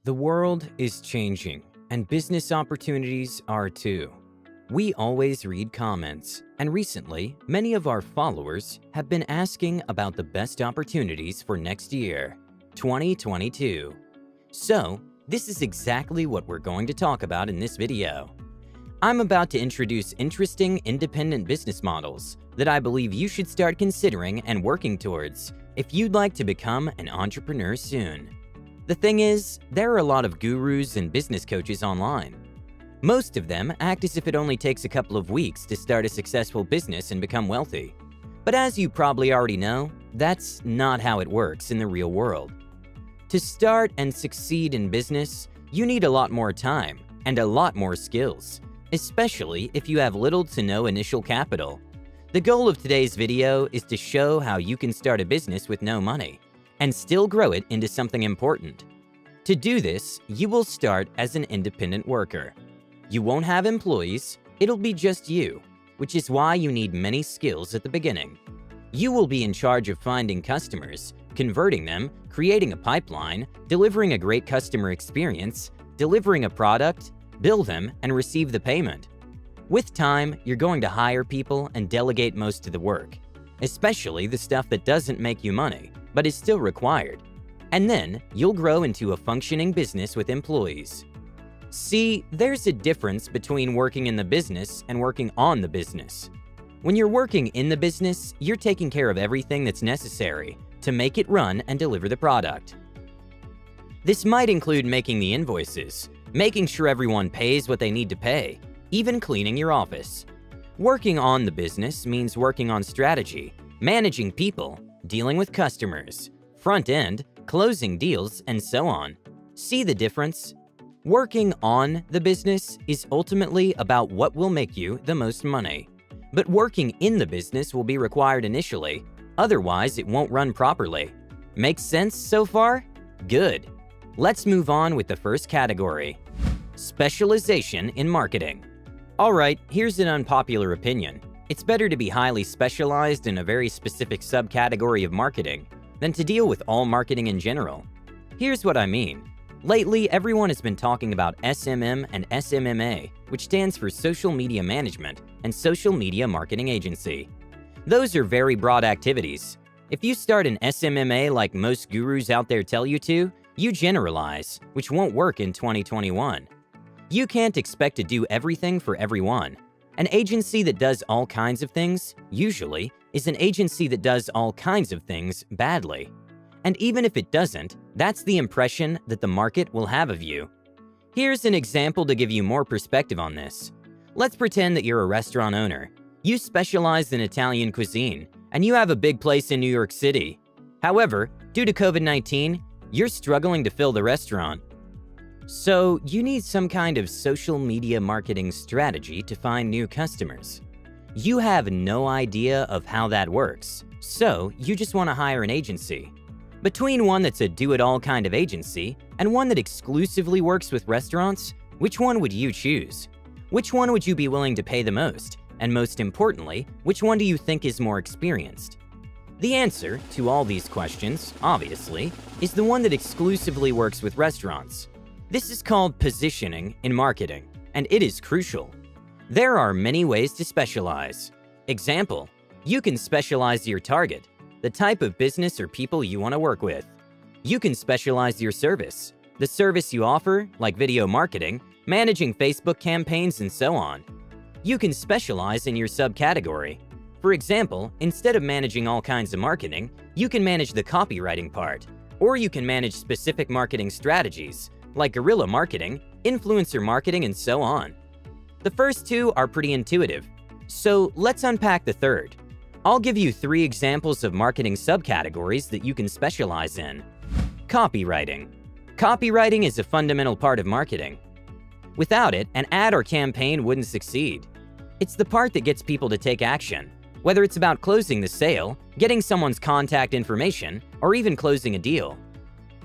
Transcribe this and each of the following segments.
The world is changing, and business opportunities are too. We always read comments, and recently, many of our followers have been asking about the best opportunities for next year, 2022. So, this is exactly what we're going to talk about in this video. I'm about to introduce interesting independent business models that I believe you should start considering and working towards if you'd like to become an entrepreneur soon. The thing is, there are a lot of gurus and business coaches online. Most of them act as if it only takes a couple of weeks to start a successful business and become wealthy. But as you probably already know, that's not how it works in the real world. To start and succeed in business, you need a lot more time and a lot more skills, especially if you have little to no initial capital. The goal of today's video is to show how you can start a business with no money and still grow it into something important. To do this, you will start as an independent worker. You won't have employees, it'll be just you, which is why you need many skills at the beginning. You will be in charge of finding customers, converting them, creating a pipeline, delivering a great customer experience, delivering a product, bill them, and receive the payment. With time, you're going to hire people and delegate most of the work, especially the stuff that doesn't make you money, but is still required. And then, you'll grow into a functioning business with employees. See, there's a difference between working in the business and working on the business. When you're working in the business, you're taking care of everything that's necessary to make it run and deliver the product. This might include making the invoices, making sure everyone pays what they need to pay, even cleaning your office. Working on the business means working on strategy, managing people, dealing with customers, front end, closing deals, and so on. See the difference? Working on the business is ultimately about what will make you the most money. But working in the business will be required initially, otherwise it won't run properly. Makes sense so far? Good. Let's move on with the first category: specialization in marketing. Alright, here's an unpopular opinion. It's better to be highly specialized in a very specific subcategory of marketing than to deal with all marketing in general. Here's what I mean. Lately, everyone has been talking about SMM and SMMA, which stands for Social Media Management and Social Media Marketing Agency. Those are very broad activities. If you start an SMMA like most gurus out there tell you to, you generalize, which won't work in 2021. You can't expect to do everything for everyone. An agency that does all kinds of things, usually, is an agency that does all kinds of things badly. And even if it doesn't, that's the impression that the market will have of you. Here's an example to give you more perspective on this. Let's pretend that you're a restaurant owner. You specialize in Italian cuisine, and you have a big place in New York City. However, due to COVID-19, you're struggling to fill the restaurant. So, you need some kind of social media marketing strategy to find new customers. You have no idea of how that works, so you just want to hire an agency. Between one that's a do-it-all kind of agency and one that exclusively works with restaurants, which one would you choose? Which one would you be willing to pay the most? And most importantly, which one do you think is more experienced? The answer to all these questions, obviously, is the one that exclusively works with restaurants. This is called positioning in marketing, and it is crucial. There are many ways to specialize. Example, you can specialize your target, the type of business or people you want to work with. You can specialize your service, the service you offer, like video marketing, managing Facebook campaigns, and so on. You can specialize in your subcategory. For example, instead of managing all kinds of marketing, you can manage the copywriting part, or you can manage specific marketing strategies, like guerrilla marketing, influencer marketing, and so on. The first two are pretty intuitive, so let's unpack the third. I'll give you 3 examples of marketing subcategories that you can specialize in. Copywriting. Copywriting is a fundamental part of marketing. Without it, an ad or campaign wouldn't succeed. It's the part that gets people to take action, whether it's about closing the sale, getting someone's contact information, or even closing a deal.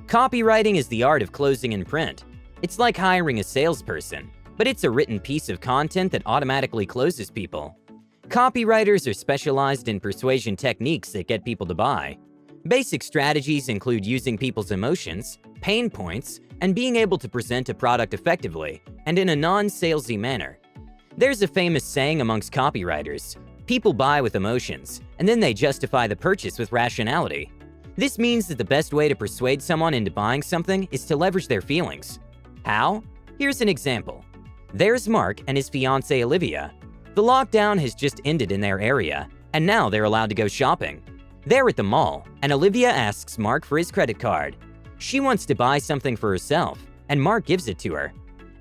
Copywriting is the art of closing in print. It's like hiring a salesperson, but it's a written piece of content that automatically closes people. Copywriters are specialized in persuasion techniques that get people to buy. Basic strategies include using people's emotions, pain points, and being able to present a product effectively and in a non-salesy manner. There's a famous saying amongst copywriters: people buy with emotions, and then they justify the purchase with rationality. This means that the best way to persuade someone into buying something is to leverage their feelings. How? Here's an example. There's Mark and his fiancée Olivia. The lockdown has just ended in their area, and now they're allowed to go shopping. They're at the mall, and Olivia asks Mark for his credit card. She wants to buy something for herself, and Mark gives it to her.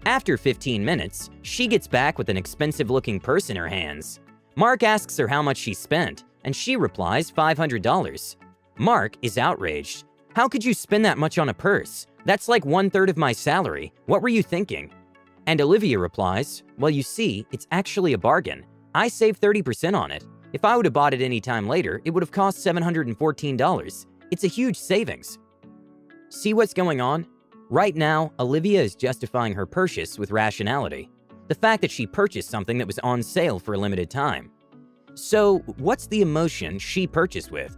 After 15 minutes, she gets back with an expensive-looking purse in her hands. Mark asks her how much she spent, and she replies $500. Mark is outraged. "How could you spend that much on a purse? That's like 1/3 of my salary. What were you thinking?" And Olivia replies, "Well, you see, it's actually a bargain. I saved 30% on it. If I would have bought it any time later, it would have cost $714. It's a huge savings." See what's going on? Right now, Olivia is justifying her purchase with rationality. The fact that she purchased something that was on sale for a limited time. So, what's the emotion she purchased with?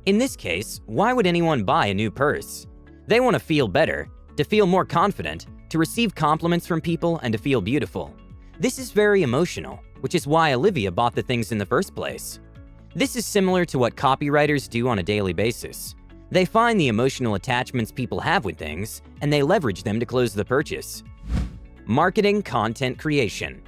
In this case, why would anyone buy a new purse? They want to feel better, to feel more confident, to receive compliments from people, and to feel beautiful. This is very emotional, which is why Olivia bought the things in the first place. This is similar to what copywriters do on a daily basis. They find the emotional attachments people have with things, and they leverage them to close the purchase. Marketing content creation.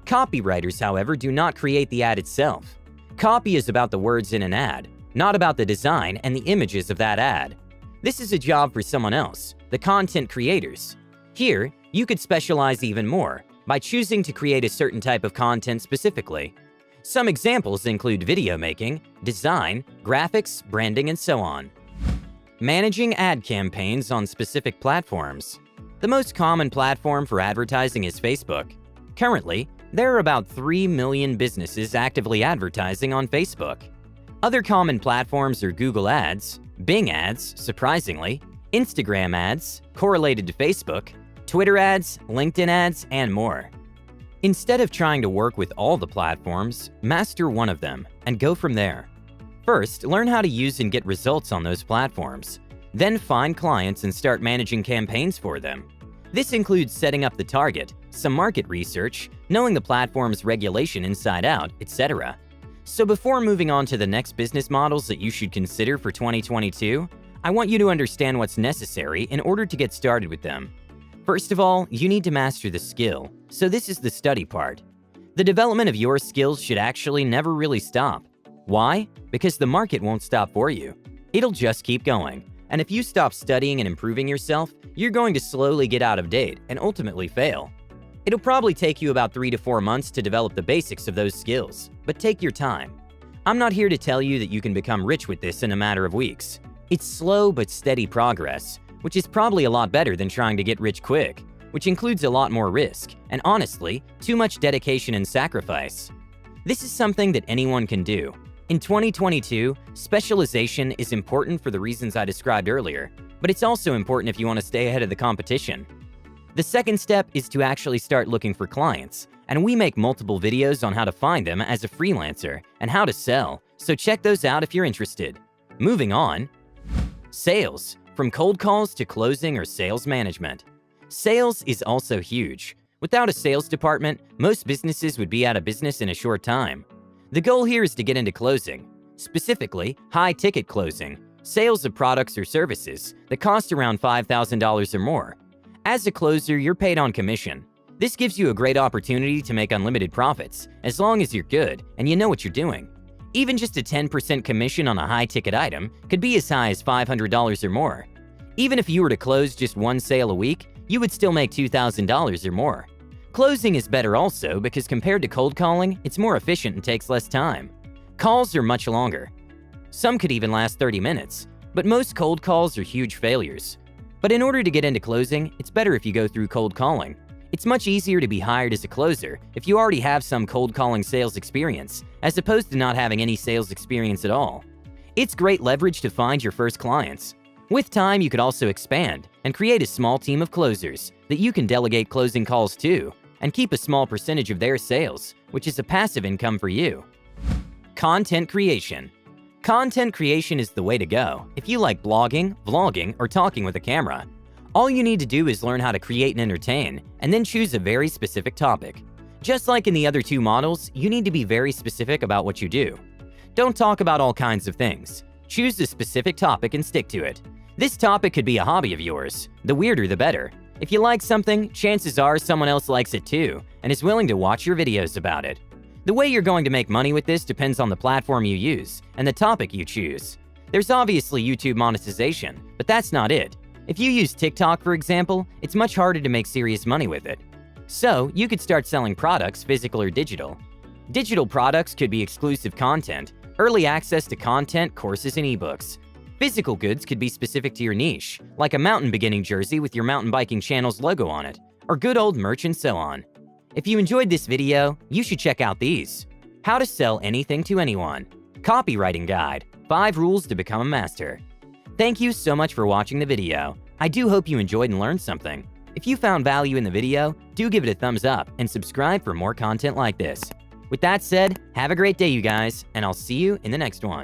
Copywriters, however, do not create the ad itself. Copy is about the words in an ad, not about the design and the images of that ad. This is a job for someone else, the content creators. Here, you could specialize even more by choosing to create a certain type of content specifically. Some examples include video making, design, graphics, branding, and so on. Managing ad campaigns on specific platforms. The most common platform for advertising is Facebook. Currently, there are about 3 million businesses actively advertising on Facebook. Other common platforms are Google Ads, Bing Ads, surprisingly, Instagram ads, correlated to Facebook, Twitter ads, LinkedIn ads, and more. Instead of trying to work with all the platforms, master one of them and go from there. First, learn how to use and get results on those platforms. Then find clients and start managing campaigns for them. This includes setting up the target, some market research, knowing the platform's regulation inside out, etc. So before moving on to the next business models that you should consider for 2022, I want you to understand what's necessary in order to get started with them. First of all, you need to master the skill, so this is the study part. The development of your skills should actually never really stop. Why? Because the market won't stop for you. It'll just keep going. And if you stop studying and improving yourself, you're going to slowly get out of date and ultimately fail. It'll probably take you about 3 to 4 months to develop the basics of those skills, but take your time. I'm not here to tell you that you can become rich with this in a matter of weeks. It's slow but steady progress, which is probably a lot better than trying to get rich quick, which includes a lot more risk, and honestly, too much dedication and sacrifice. This is something that anyone can do. In 2022, specialization is important for the reasons I described earlier, but it's also important if you want to stay ahead of the competition. The second step is to actually start looking for clients, and we make multiple videos on how to find them as a freelancer and how to sell, so check those out if you're interested. Moving on. Sales, from cold calls to closing or sales management. Sales is also huge. Without a sales department, most businesses would be out of business in a short time. The goal here is to get into closing, specifically high-ticket closing, sales of products or services that cost around $5,000 or more. As a closer, you're paid on commission. This gives you a great opportunity to make unlimited profits, as long as you're good and you know what you're doing. Even just a 10% commission on a high-ticket item could be as high as $500 or more. Even if you were to close just one sale a week, you would still make $2,000 or more. Closing is better also because compared to cold calling, it's more efficient and takes less time. Calls are much longer. Some could even last 30 minutes, but most cold calls are huge failures. But in order to get into closing, it's better if you go through cold calling. It's much easier to be hired as a closer if you already have some cold calling sales experience, as opposed to not having any sales experience at all. It's great leverage to find your first clients. With time, you could also expand and create a small team of closers that you can delegate closing calls to and keep a small percentage of their sales, which is a passive income for you. Content creation. Content creation is the way to go if you like blogging, vlogging, or talking with a camera. All you need to do is learn how to create and entertain, and then choose a very specific topic. Just like in the other two models, you need to be very specific about what you do. Don't talk about all kinds of things. Choose a specific topic and stick to it. This topic could be a hobby of yours. The weirder, the better. If you like something, chances are someone else likes it too and is willing to watch your videos about it. The way you're going to make money with this depends on the platform you use and the topic you choose. There's obviously YouTube monetization, but that's not it. If you use TikTok, for example, it's much harder to make serious money with it. So, you could start selling products, physical or digital. Digital products could be exclusive content, early access to content, courses, and ebooks. Physical goods could be specific to your niche, like a mountain beginning jersey with your mountain biking channel's logo on it, or good old merch and so on. If you enjoyed this video, you should check out these. How to sell anything to anyone. Copywriting guide. 5 rules to become a master. Thank you so much for watching the video. I do hope you enjoyed and learned something. If you found value in the video, do give it a thumbs up and subscribe for more content like this. With that said, have a great day, you guys, and I'll see you in the next one.